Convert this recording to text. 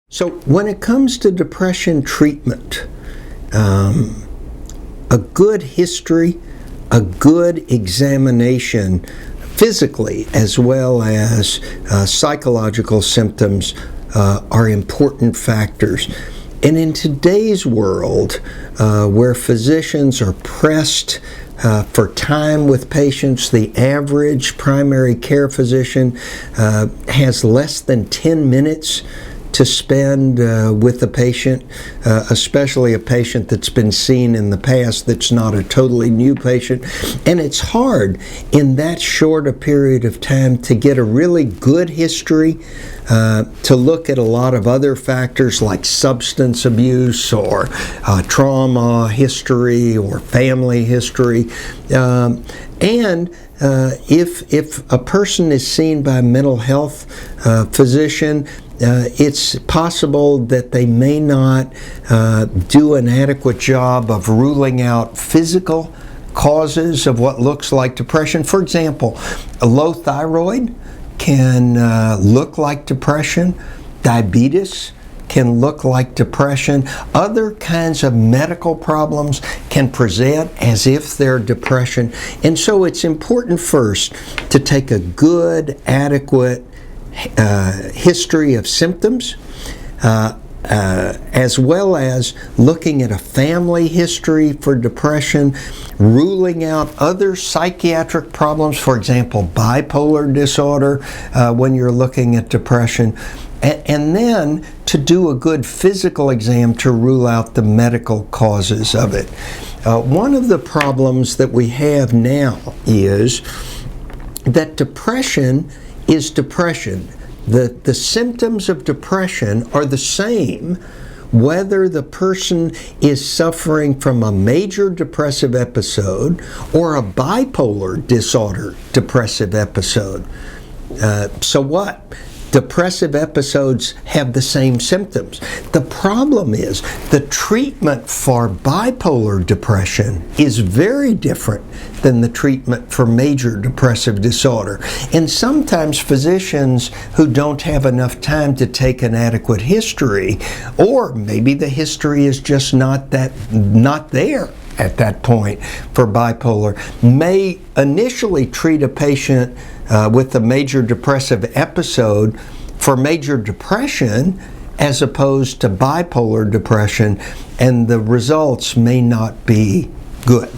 So when it comes to depression treatment, a good history, a good examination physically as well as psychological symptoms are important factors. And in today's world, where physicians are pressed for time with patients, the average primary care physician has less than 10 minutes to spend with a patient, especially a patient that's been seen in the past that's not a totally new patient. And it's hard in that short a period of time to get a really good history, to look at a lot of other factors like substance abuse or trauma history or family history. And if a person is seen by a mental health physician, it's possible that they may not do an adequate job of ruling out physical causes of what looks like depression. For example, a low thyroid can look like depression. Diabetes can look like depression. Other kinds of medical problems can present as if they're depression. And so it's important first to take a good, adequate history of symptoms, as well as looking at a family history for depression, ruling out other psychiatric problems, for example, bipolar disorder, when you're looking at depression, and then to do a good physical exam to rule out the medical causes of it. One of the problems that we have now is that depression is depression. The symptoms of depression are the same whether the person is suffering from a major depressive episode or a bipolar disorder depressive episode. So what? Depressive episodes have the same symptoms. The problem is the treatment for bipolar depression is very different than the treatment for major depressive disorder. And sometimes physicians who don't have enough time to take an adequate history, or maybe the history is just not there at that point for bipolar, may initially treat a patient with a major depressive episode for major depression as opposed to bipolar depression, and the results may not be good.